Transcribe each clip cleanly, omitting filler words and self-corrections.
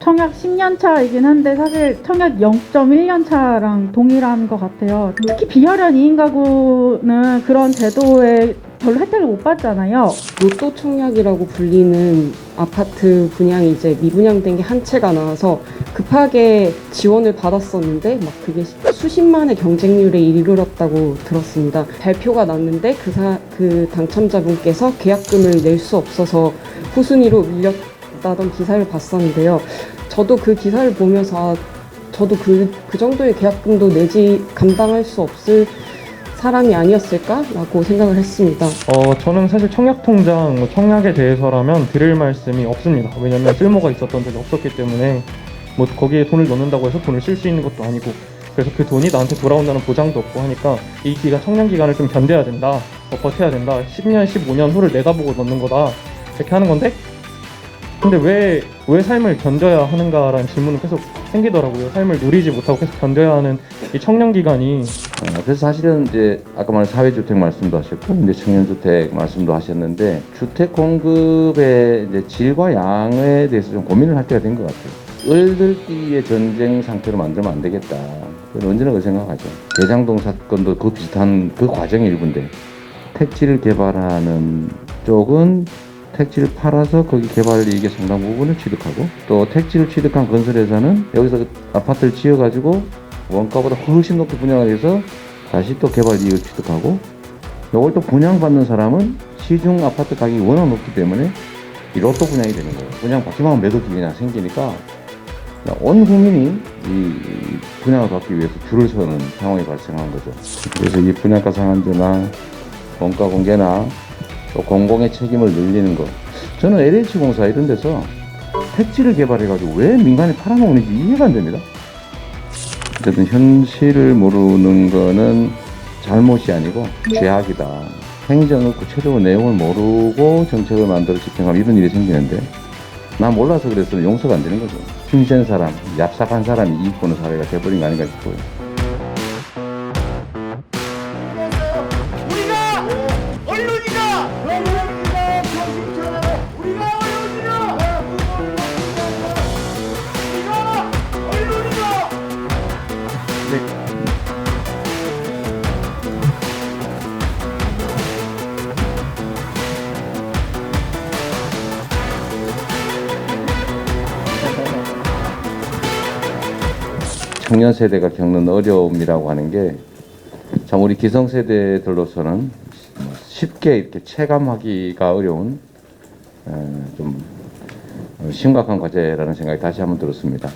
청약 10년 차이긴 한데 사실 청약 0.1년 차랑 동일한 것 같아요. 특히 비혈연 2인 가구는 그런 제도에 별로 혜택을 못 받잖아요. 로또 청약이라고 불리는 아파트 분양이 이제 미분양된 게 한 채가 나와서 급하게 지원을 받았었는데 막 그게 수십만의 경쟁률에 이르렀다고 들었습니다. 발표가 났는데 그 당첨자분께서 계약금을 낼 수 없어서 후순위로 밀렸다던 기사를 봤었는데요. 저도 그 기사를 보면서 저도 그 정도의 계약금도 내지 감당할 수 없을 사람이 아니었을까라고 생각을 했습니다. 저는 사실 청약통장, 청약에 대해서라면 드릴 말씀이 없습니다. 왜냐하면 쓸모가 있었던 적이 없었기 때문에 뭐 거기에 돈을 넣는다고 해서 돈을 쓸 수 있는 것도 아니고, 그래서 그 돈이 나한테 돌아온다는 보장도 없고 하니까 이 청약 기간을 좀 견뎌야 된다, 버텨야 된다, 10년, 15년 후를 내다보고 넣는 거다, 이렇게 하는 건데, 근데 왜 삶을 견뎌야 하는가라는 질문은 계속 생기더라고요. 삶을 누리지 못하고 계속 견뎌야 하는 이 청년 기간이. 그래서 사실은 이제 아까 말한 사회주택 말씀도 하셨고 이제 청년주택 말씀도 하셨는데, 주택 공급의 이제 질과 양에 대해서 좀 고민을 할 때가 된 것 같아요. 을들끼리의 전쟁 상태로 만들면 안 되겠다. 저는 언제나 그 생각하죠. 대장동 사건도 그 비슷한 그 과정의 일부인데, 택지를 개발하는 쪽은 택지를 팔아서 거기 개발 이익의 상당 부분을 취득하고, 또 택지를 취득한 건설회사는 여기서 아파트를 지어가지고 원가보다 훨씬 높게 분양을 해서 다시 또 개발 이익을 취득하고, 이걸 또 분양받는 사람은 시중 아파트 가격이 워낙 높기 때문에 이 로또 분양이 되는 거예요. 분양 받기만 하면 매도기 그냥 생기니까 온 국민이 이 분양을 받기 위해서 줄을 서는 상황이 발생한 거죠. 그래서 이 분양가 상한제나 원가 공개나 또 공공의 책임을 늘리는 것, 저는 LH공사 이런 데서 택지를 개발해가지고 왜 민간에 팔아먹는지 이해가 안 됩니다. 어쨌든 현실을 모르는 거는 잘못이 아니고 죄악이다. 행정을 구체적으로 내용을 모르고 정책을 만들어 집행하면 이런 일이 생기는데, 나 몰라서 그래서 용서가 안 되는 거죠. 힘센 사람, 얍삽한 사람이 이익 보는 사회가 돼버린 거 아닌가 싶어요. 청년 세대가 겪는 어려움이라고 하는 게 참 우리 기성세대들로서는 쉽게 이렇게 체감하기가 어려운 좀 심각한 과제라는 생각이 다시 한번 들었습니다.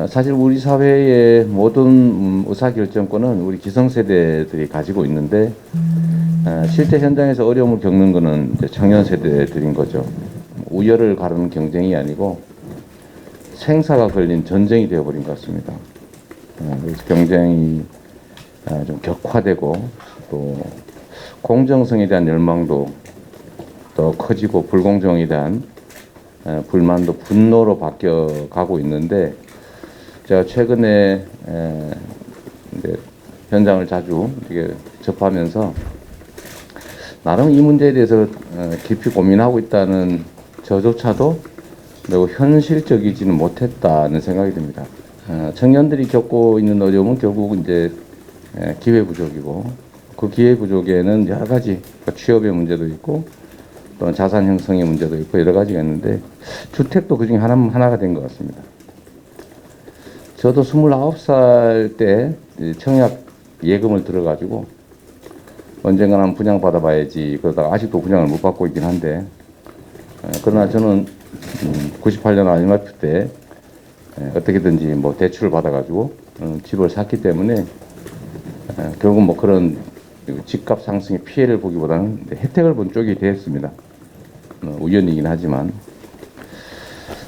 사실 우리 사회의 모든 의사결정권은 우리 기성세대들이 가지고 있는데, 실제 현장에서 어려움을 겪는 것은 청년 세대들인 거죠. 우열을 가르는 경쟁이 아니고 생사가 걸린 전쟁이 되어버린 것 같습니다. 그래서 경쟁이 좀 격화되고, 또 공정성에 대한 열망도 더 커지고, 불공정에 대한 불만도 분노로 바뀌어가고 있는데, 제가 최근에 이제 현장을 자주 이렇게 접하면서 나름 이 문제에 대해서 깊이 고민하고 있다는 저조차도 매우 현실적이지는 못했다는 생각이 듭니다. 청년들이 겪고 있는 어려움은 결국 이제 기회 부족이고, 그 기회 부족에는 여러 가지 취업의 문제도 있고, 또 자산 형성의 문제도 있고 여러 가지가 있는데, 주택도 그중에 하나가 된 것 같습니다. 저도 29살 때 청약 예금을 들어가지고 언젠가는 분양 받아봐야지 그러다가 아직도 분양을 못 받고 있긴 한데, 그러나 저는 98년 IMF 때 어떻게든지 뭐 대출을 받아가지고 집을 샀기 때문에 결국 뭐 그런 집값 상승의 피해를 보기보다는 혜택을 본 쪽이 되었습니다. 우연이긴 하지만.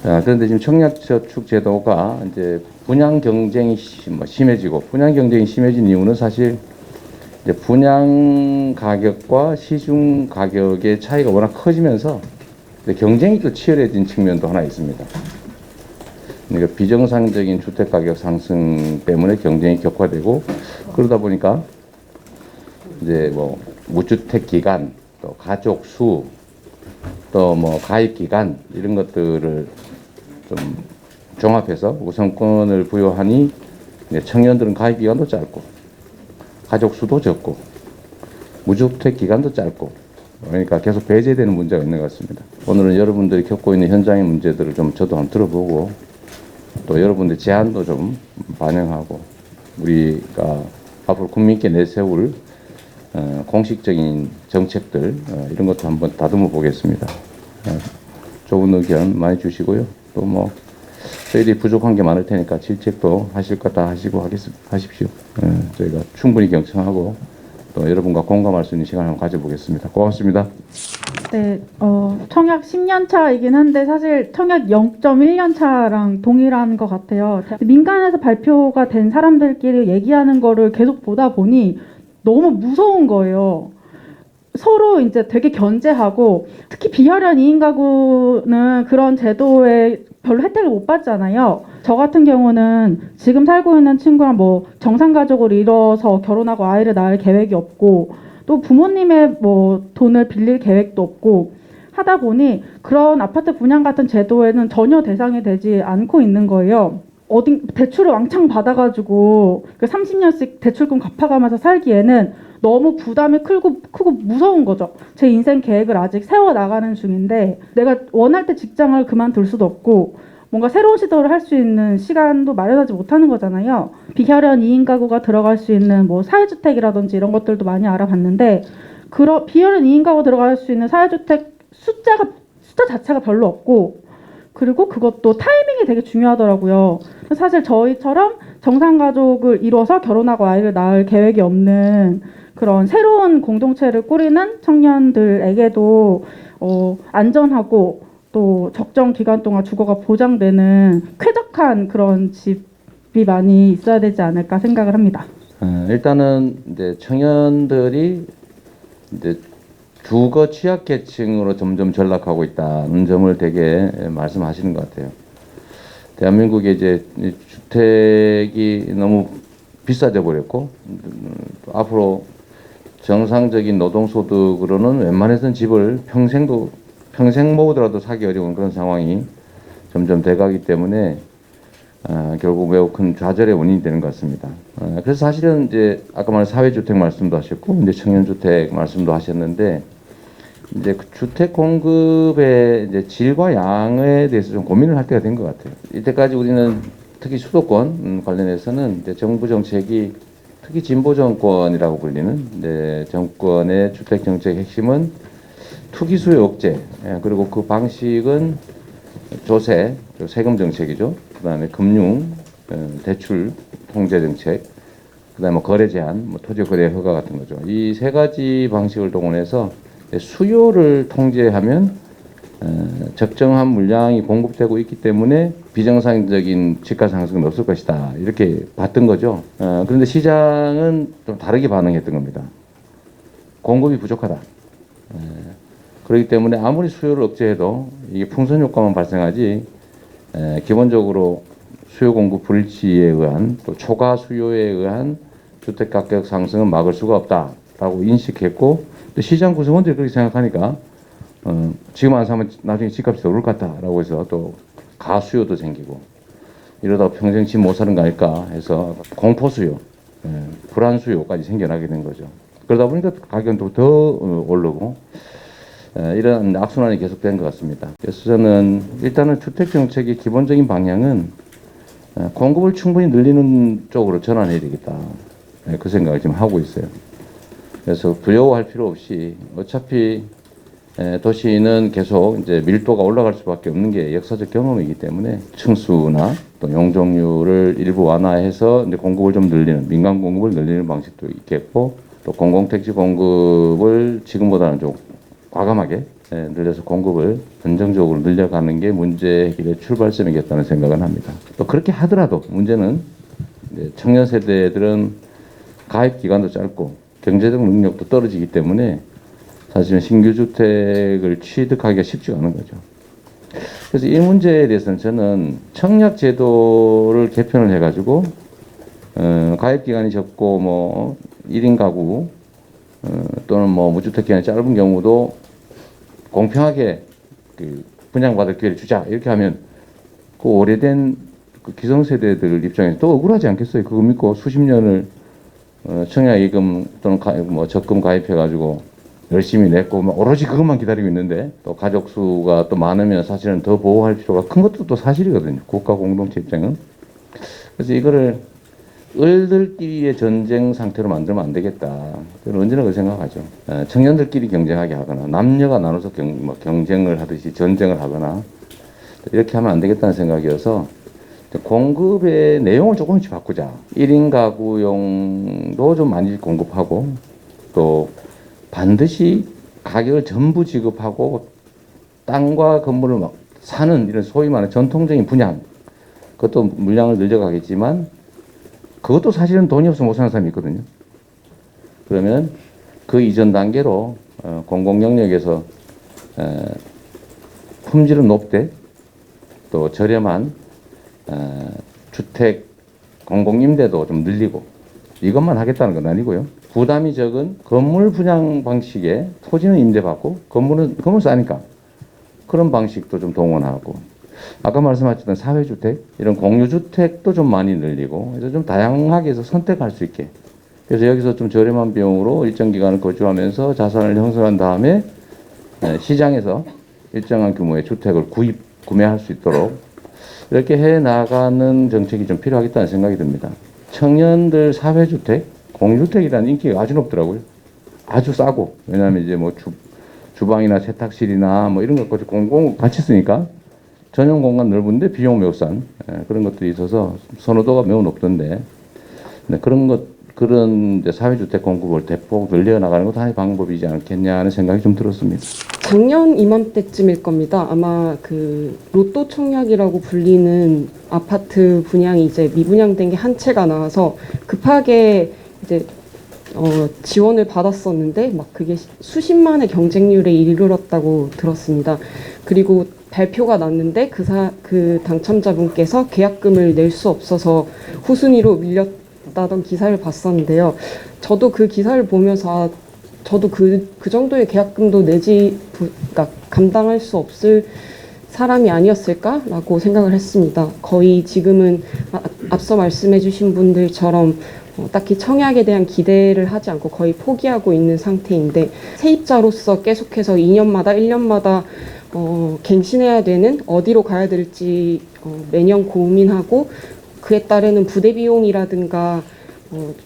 그런데 지금 청약저축 제도가 이제 분양 경쟁이 심해지고, 분양 경쟁이 심해진 이유는 사실 이제 분양 가격과 시중 가격의 차이가 워낙 커지면서 경쟁이 또 치열해진 측면도 하나 있습니다. 그러니까 비정상적인 주택 가격 상승 때문에 경쟁이 격화되고, 그러다 보니까 이제 뭐 무주택 기간, 또 가족 수, 또 뭐 가입 기간 이런 것들을 좀 종합해서 우선권을 부여하니 청년들은 가입 기간도 짧고 가족 수도 적고 무주택 기간도 짧고 그러니까 계속 배제되는 문제가 있는 것 같습니다. 오늘은 여러분들이 겪고 있는 현장의 문제들을 좀 저도 한번 들어보고 또 여러분들 제안도 좀 반영하고 우리가 앞으로 국민께 내세울 공식적인 정책들 이런 것도 한번 다듬어 보겠습니다. 좋은 의견 많이 주시고요. 또 뭐 저희들이 부족한 게 많을 테니까 질책도 하실 거 다 하시고 하십시오. 저희가 충분히 경청하고 또 여러분과 공감할 수 있는 시간을 한번 가져보겠습니다. 고맙습니다. 네, 청약 10년 차이긴 한데 사실 청약 0.1년 차랑 동일한 것 같아요. 민간에서 발표가 된 사람들끼리 얘기하는 거를 계속 보다 보니 너무 무서운 거예요. 서로 이제 되게 견제하고 특히 비혈연 2인 가구는 그런 제도에 별로 혜택을 못 받잖아요. 저 같은 경우는 지금 살고 있는 친구랑 뭐 정상가족을 이뤄서 결혼하고 아이를 낳을 계획이 없고 또 부모님의 뭐 돈을 빌릴 계획도 없고 하다 보니 그런 아파트 분양 같은 제도에는 전혀 대상이 되지 않고 있는 거예요. 어디 대출을 왕창 받아가지고 30년씩 대출금 갚아가면서 살기에는 너무 부담이 크고 무서운 거죠. 제 인생 계획을 아직 세워나가는 중인데 내가 원할 때 직장을 그만둘 수도 없고 뭔가 새로운 시도를 할 수 있는 시간도 마련하지 못하는 거잖아요. 비혈연 2인 가구가 들어갈 수 있는 뭐 사회주택이라든지 이런 것들도 많이 알아봤는데 비혈연 2인 가구 들어갈 수 있는 사회주택 숫자 자체가 별로 없고 그리고 그것도 타이밍이 되게 중요하더라고요. 사실 저희처럼 정상가족을 이뤄서 결혼하고 아이를 낳을 계획이 없는 그런 새로운 공동체를 꾸리는 청년들에게도 안전하고 또 적정 기간 동안 주거가 보장되는 쾌적한 그런 집이 많이 있어야 되지 않을까 생각을 합니다. 일단은 이제 청년들이 이제 주거 취약계층으로 점점 전락하고 있다는 점을 되게 말씀하시는 것 같아요. 대한민국에 이제 주택이 너무 비싸져 버렸고 앞으로 정상적인 노동소득으로는 웬만해서는 집을 평생 모으더라도 사기 어려운 그런 상황이 점점 돼가기 때문에 결국 매우 큰 좌절의 원인이 되는 것 같습니다. 그래서 사실은 이제 아까 말한 사회주택 말씀도 하셨고 이제 청년주택 말씀도 하셨는데 이제 그 주택 공급의 이제 질과 양에 대해서 좀 고민을 할 때가 된 것 같아요. 이때까지 우리는 특히 수도권 관련해서는 이제 정부 정책이 특히 진보 정권이라고 불리는 이제 정권의 주택 정책 핵심은 투기 수요 억제 그리고 그 방식은 조세, 세금 정책이죠. 그다음에 금융, 대출 통제 정책, 그다음에 뭐 거래 제한, 뭐 토지 거래 허가 같은 거죠. 이 세 가지 방식을 동원해서 수요를 통제하면 적정한 물량이 공급되고 있기 때문에 비정상적인 집가 상승은 없을 것이다. 이렇게 봤던 거죠. 그런데 시장은 좀 다르게 반응했던 겁니다. 공급이 부족하다. 그렇기 때문에 아무리 수요를 억제해도 이게 풍선 효과만 발생하지 기본적으로 수요 공급 불일치에 의한 또 초과 수요에 의한 주택 가격 상승은 막을 수가 없다라고 인식했고 또 시장 구성원들이 그렇게 생각하니까 지금 안 사면 나중에 집값이 더 오를 것 같다라고 해서 또 가수요도 생기고 이러다 평생 집 못 사는 거 아닐까 해서 공포 수요, 불안 수요까지 생겨나게 된 거죠. 그러다 보니까 가격은 또 더 오르고 이런 악순환이 계속된 것 같습니다. 그래서 저는 일단은 주택 정책의 기본적인 방향은 공급을 충분히 늘리는 쪽으로 전환해야 되겠다. 그 생각을 지금 하고 있어요. 그래서 두려워할 필요 없이 어차피 도시는 계속 이제 밀도가 올라갈 수밖에 없는 게 역사적 경험이기 때문에 층수나 또 용적률을 일부 완화해서 이제 공급을 좀 늘리는 민간 공급을 늘리는 방식도 있겠고 또 공공택지 공급을 지금보다는 좀 과감하게 늘려서 공급을 안정적으로 늘려가는 게 문제 해결의 출발점이겠다는 생각은 합니다. 또 그렇게 하더라도 문제는 이제 청년 세대들은 가입 기간도 짧고 경제적 능력도 떨어지기 때문에 사실은 신규 주택을 취득하기가 쉽지가 않은 거죠. 그래서 이 문제에 대해서는 저는 청약 제도를 개편을 해가지고 가입 기간이 적고 뭐 1인 가구 또는 뭐 무주택 기간이 짧은 경우도 공평하게 그 분양받을 기회를 주자 이렇게 하면 그 오래된 그 기성세대들 입장에서 또 억울하지 않겠어요? 그거 믿고 수십 년을 청약예금 또는 뭐 적금 가입해가지고 열심히 냈고 막 오로지 그것만 기다리고 있는데 또 가족 수가 또 많으면 사실은 더 보호할 필요가 큰 것도 또 사실이거든요. 국가 공동체 입장은. 그래서 이거를 을들끼리의 전쟁 상태로 만들면 안 되겠다. 저는 언제나 그 생각하죠. 청년들끼리 경쟁하게 하거나 남녀가 나눠서 경쟁을 하듯이 전쟁을 하거나 이렇게 하면 안 되겠다는 생각이어서 공급의 내용을 조금씩 바꾸자. 1인 가구용도 좀 많이 공급하고 또 반드시 가격을 전부 지급하고 땅과 건물을 막 사는 이런 소위 말하는 전통적인 분양 그것도 물량을 늘려가겠지만 그것도 사실은 돈이 없으면 못 사는 사람이 있거든요. 그러면 그 이전 단계로 공공 영역에서 품질은 높되 또 저렴한 주택 공공임대도 좀 늘리고 이것만 하겠다는 건 아니고요. 부담이 적은 건물 분양 방식에 토지는 임대받고 건물 싸니까 그런 방식도 좀 동원하고 아까 말씀하셨던 사회주택 이런 공유주택도 좀 많이 늘리고 그래서 좀 다양하게 해서 선택할 수 있게 그래서 여기서 좀 저렴한 비용으로 일정 기간을 거주하면서 자산을 형성한 다음에 시장에서 일정한 규모의 주택을 구매할 수 있도록 이렇게 해 나가는 정책이 좀 필요하겠다는 생각이 듭니다. 청년들 사회주택, 공유주택이라는 인기가 아주 높더라고요. 아주 싸고 왜냐하면 이제 뭐 주방이나 세탁실이나 뭐 이런 것까지 공공 같이 쓰니까 전용 공간 넓은데 비용 매우 싼 그런 것들이 있어서 선호도가 매우 높던데 그런 이제 사회주택 공급을 대폭 늘려 나가는 것도 하나의 방법이지 않겠냐는 생각이 좀 들었습니다. 작년 이맘때쯤일 겁니다. 아마 그 로또 청약이라고 불리는 아파트 분양이 이제 미분양된 게 한 채가 나와서 급하게 이제 지원을 받았었는데 막 그게 수십만의 경쟁률에 이르렀다고 들었습니다. 그리고 발표가 났는데 그 당첨자분께서 계약금을 낼 수 없어서 후순위로 밀렸다던 기사를 봤었는데요. 저도 그 기사를 보면서 저도 그 정도의 계약금도 그러니까 감당할 수 없을 사람이 아니었을까라고 생각을 했습니다. 거의 지금은 앞서 말씀해주신 분들처럼 딱히 청약에 대한 기대를 하지 않고 거의 포기하고 있는 상태인데 세입자로서 계속해서 2년마다 1년마다 갱신해야 되는 어디로 가야 될지 매년 고민하고 그에 따르는 부대 비용이라든가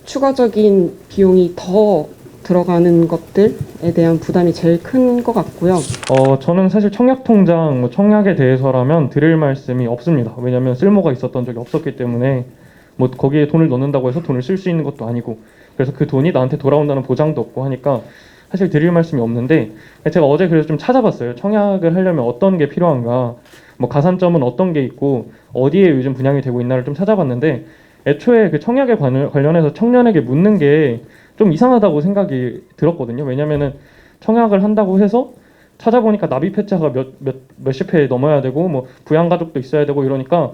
추가적인 비용이 더 들어가는 것들에 대한 부담이 제일 큰 것 같고요. 저는 사실 청약통장, 청약에 대해서라면 드릴 말씀이 없습니다. 왜냐하면 쓸모가 있었던 적이 없었기 때문에 뭐 거기에 돈을 넣는다고 해서 돈을 쓸 수 있는 것도 아니고 그래서 그 돈이 나한테 돌아온다는 보장도 없고 하니까 사실 드릴 말씀이 없는데 제가 어제 그래서 좀 찾아봤어요. 청약을 하려면 어떤 게 필요한가 뭐 가산점은 어떤 게 있고 어디에 요즘 분양이 되고 있나를 좀 찾아봤는데 애초에 그 청약에 관련해서 청년에게 묻는 게 좀 이상하다고 생각이 들었거든요. 왜냐면은 청약을 한다고 해서 찾아보니까 납입 회차가 몇십 회 넘어야 되고 뭐 부양가족도 있어야 되고 이러니까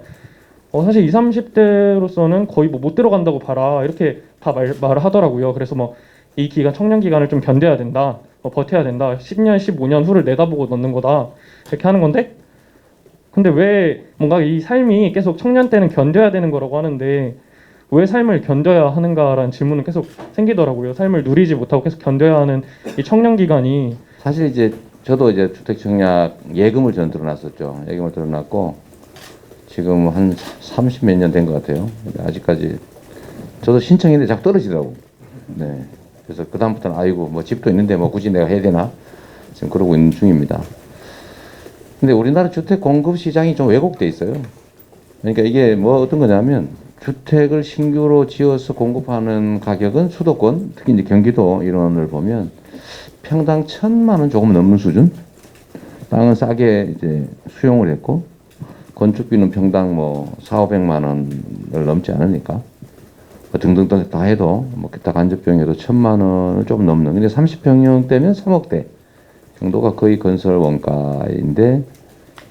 사실 20, 30대로서는 거의 뭐 못 들어간다고 봐라 이렇게 다 말을 하더라고요. 그래서 뭐 이 기간 청년 기간을 좀 견뎌야 된다, 버텨야 된다, 10년, 15년 후를 내다보고 넣는 거다 이렇게 하는 건데 근데 왜 뭔가 이 삶이 계속 청년 때는 견뎌야 되는 거라고 하는데 왜 삶을 견뎌야 하는가라는 질문은 계속 생기더라고요. 삶을 누리지 못하고 계속 견뎌야 하는 이 청년 기간이 사실 이제 저도 이제 주택 청약 예금을 전 들어놨었죠. 예금을 들어놨고 지금 한 30 몇 년 된 것 같아요. 아직까지 저도 신청했는데 자꾸 떨어지더라고. 네. 그래서 그 다음부터는 아이고 뭐 집도 있는데 뭐 굳이 내가 해야 되나 지금 그러고 있는 중입니다. 근데 우리나라 주택 공급 시장이 좀 왜곡돼 있어요. 그러니까 이게 뭐 어떤 거냐면 주택을 신규로 지어서 공급하는 가격은 수도권, 특히 이제 경기도 인원을 보면 평당 1,000만 원 조금 넘는 수준. 땅은 싸게 이제 수용을 했고 건축비는 평당 뭐 400~500만 원을 넘지 않으니까 등등등 다 해도 뭐 기타 간접비용 해도 1,000만 원을 좀 넘는. 근데 30평형대면 3억대 정도가 거의 건설 원가인데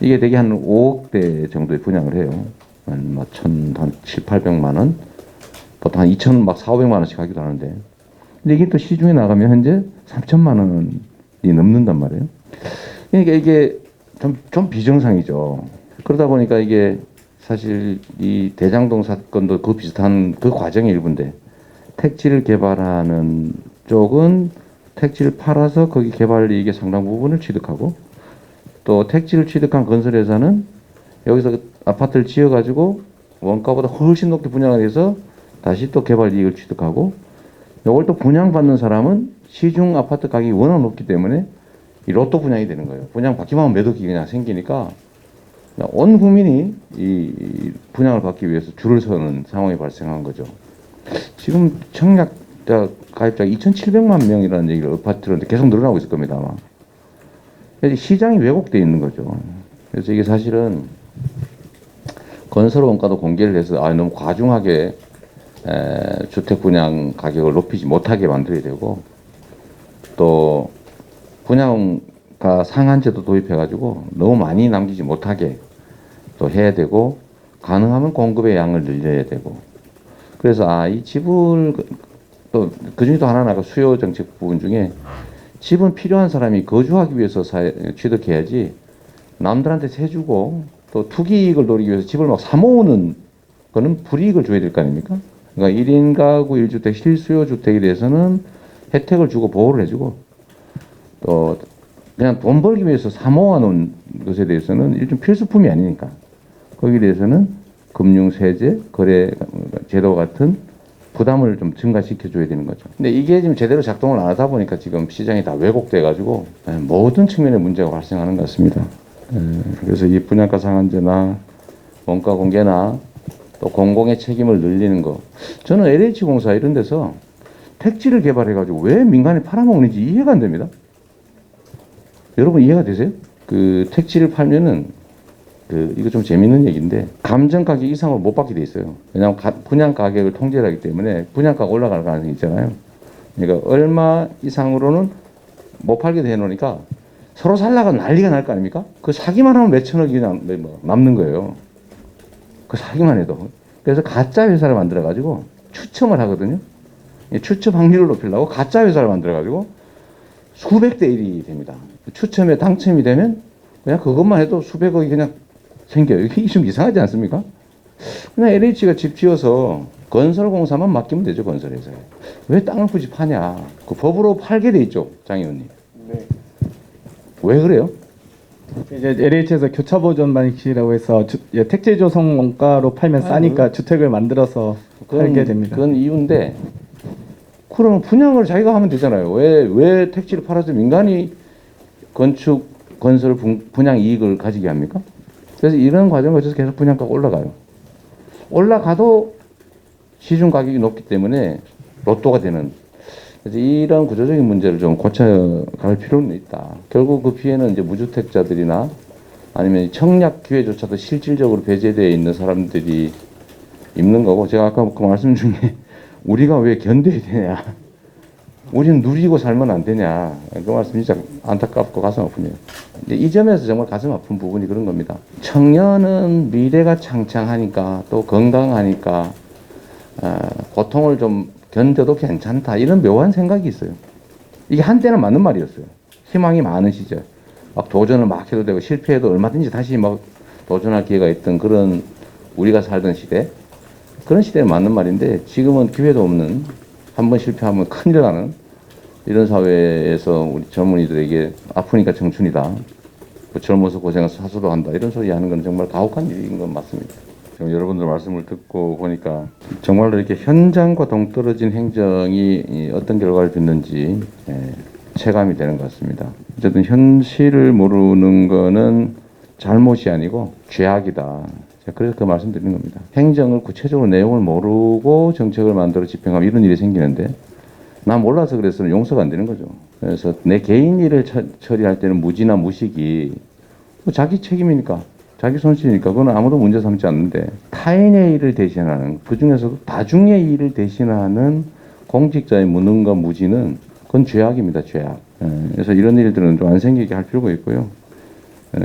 이게 되게 한 5억대 정도의 분양을 해요. 한 700~800만 원, 보통 한 2,000, 막 400~500만 원씩 하기도 하는데, 근데 이게 또 시중에 나가면 현재 3,000만 원이 넘는단 말이에요. 그러니까 이게 좀 비정상이죠. 그러다 보니까 이게 사실 이 대장동 사건도 그 비슷한 그 과정의 일부인데 택지를 개발하는 쪽은 택지를 팔아서 거기 개발 이익의 상당 부분을 취득하고 또 택지를 취득한 건설회사는 여기서 아파트를 지어가지고 원가보다 훨씬 높게 분양을 해서 다시 또 개발 이익을 취득하고 이걸 또 분양받는 사람은 시중 아파트 가격이 워낙 높기 때문에 이 로또 분양이 되는 거예요. 분양 받기만 하면 매덕이 그냥 생기니까 온 국민이 이 분양을 받기 위해서 줄을 서는 상황이 발생한 거죠. 지금 청약자 가입자가 2,700만 명이라는 얘기를 얼핏 들었는데 계속 늘어나고 있을 겁니다, 아마. 시장이 왜곡되어 있는 거죠. 그래서 이게 사실은 건설 원가도 공개를 해서 너무 과중하게 주택 분양 가격을 높이지 못하게 만들어야 되고 또 분양가 상한제도 도입해가지고 너무 많이 남기지 못하게 또 해야 되고 가능하면 공급의 양을 늘려야 되고 그래서 이 집을 또 그중에도 하나가 수요 정책 부분 중에 집은 필요한 사람이 거주하기 위해서 취득해야지 남들한테 세주고 또 투기 이익을 노리기 위해서 집을 막 사모으는 거는 불이익을 줘야 될 거 아닙니까? 그러니까 1인 가구 1주택 실수요 주택에 대해서는 혜택을 주고 보호를 해주고 또 그냥 돈 벌기 위해서 사모아 놓은 것에 대해서는 일종 필수품이 아니니까 거기에 대해서는 금융 세제, 거래 제도 같은 부담을 좀 증가시켜 줘야 되는 거죠. 근데 이게 지금 제대로 작동을 안 하다 보니까 지금 시장이 다 왜곡돼 가지고 모든 측면에 문제가 발생하는 것 같습니다. 그래서 이 분양가 상한제나 원가 공개나 또 공공의 책임을 늘리는 거 저는 LH공사 이런 데서 택지를 개발해 가지고 왜 민간이 팔아먹는지 이해가 안 됩니다. 여러분 이해가 되세요? 그 택지를 팔면은 이거 좀 재밌는 얘기인데 감정 가격 이상으로 못 받게 돼 있어요. 왜냐하면 분양 가격을 통제를 하기 때문에 분양가가 올라갈 가능성이 있잖아요. 그러니까 얼마 이상으로는 못 팔게 돼 놓으니까 서로 살다가 난리가 날 거 아닙니까? 그 사기만 하면 몇천억이 남는 거예요. 그 사기만 해도. 그래서 가짜 회사를 만들어 가지고 추첨을 하거든요. 추첨 확률을 높이려고 가짜 회사를 만들어 가지고 수백 대 1이 됩니다. 추첨에 당첨이 되면 그냥 그것만 해도 수백억이 그냥 생겨요. 이게 좀 이상하지 않습니까? 그냥 LH가 집 지어서 건설공사만 맡기면 되죠, 건설회사에. 왜 땅을 굳이 파냐? 그 법으로 팔게 돼 있죠, 장 의원님. 네. 왜 그래요? 이제 LH에서 교차보존 방식이라고 해서 택지 조성 원가로 팔면 싸니까 주택을 만들어서 팔게 됩니다. 그건 이유인데, 그러면 분양을 자기가 하면 되잖아요. 왜 택지를 팔아서 민간이 건축, 건설 분양 이익을 가지게 합니까? 그래서 이런 과정을 거쳐서 계속 분양가가 올라가요. 올라가도 시중 가격이 높기 때문에 로또가 되는. 그래서 이런 구조적인 문제를 좀 고쳐갈 필요는 있다. 결국 그 피해는 이제 무주택자들이나 아니면 청약 기회조차도 실질적으로 배제되어 있는 사람들이 입는 거고, 제가 아까 그 말씀 중에 우리가 왜 견뎌야 되냐, 우리는 누리고 살면 안 되냐, 그 말씀 진짜 안타깝고 가슴 아프네요. 이 점에서 정말 가슴 아픈 부분이 그런 겁니다. 청년은 미래가 창창하니까 또 건강하니까 고통을 좀 견뎌도 괜찮다, 이런 묘한 생각이 있어요. 이게 한때는 맞는 말이었어요. 희망이 많은 시절, 막 도전을 막 해도 되고 실패해도 얼마든지 다시 막 도전할 기회가 있던 그런 우리가 살던 시대, 그런 시대에 맞는 말인데 지금은 기회도 없는, 한번 실패하면 큰일 나는 이런 사회에서 우리 젊은이들에게 아프니까 청춘이다, 젊어서 고생해서 사수도 한다, 이런 소리 하는 건 정말 가혹한 일인 건 맞습니다. 지금 여러분들 말씀을 듣고 보니까 정말로 이렇게 현장과 동떨어진 행정이 어떤 결과를 빚는지 체감이 되는 것 같습니다. 어쨌든 현실을 모르는 거는 잘못이 아니고 죄악이다. 그래서 그 말씀 드리는 겁니다. 행정을 구체적으로 내용을 모르고 정책을 만들어 집행하면 이런 일이 생기는데, 나 몰라서 그래서 용서가 안 되는 거죠. 그래서 내 개인 일을 처리할 때는 무지나 무식이 자기 책임이니까, 자기 손실이니까 그건 아무도 문제 삼지 않는데, 타인의 일을 대신하는, 그중에서도 다중의 일을 대신하는 공직자의 무능과 무지는 그건 죄악입니다. 죄악. 그래서 이런 일들은 좀 안 생기게 할 필요가 있고요.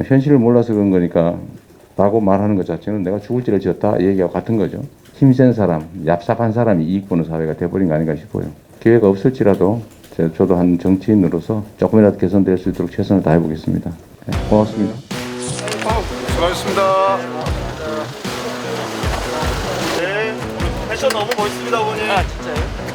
현실을 몰라서 그런 거니까 라고 말하는 것 자체는 내가 죽을 죄를 지었다, 이 얘기와 같은 거죠. 힘센 사람, 얍삽한 사람이 이익 보는 사회가 돼버린 거 아닌가 싶어요. 기회가 없을지라도 저도 한 정치인으로서 조금이라도 개선될 수 있도록 최선을 다해보겠습니다. 고맙습니다. 수고하셨습니다. 패션 너무 멋있습니다, 어머니. 아 진짜요?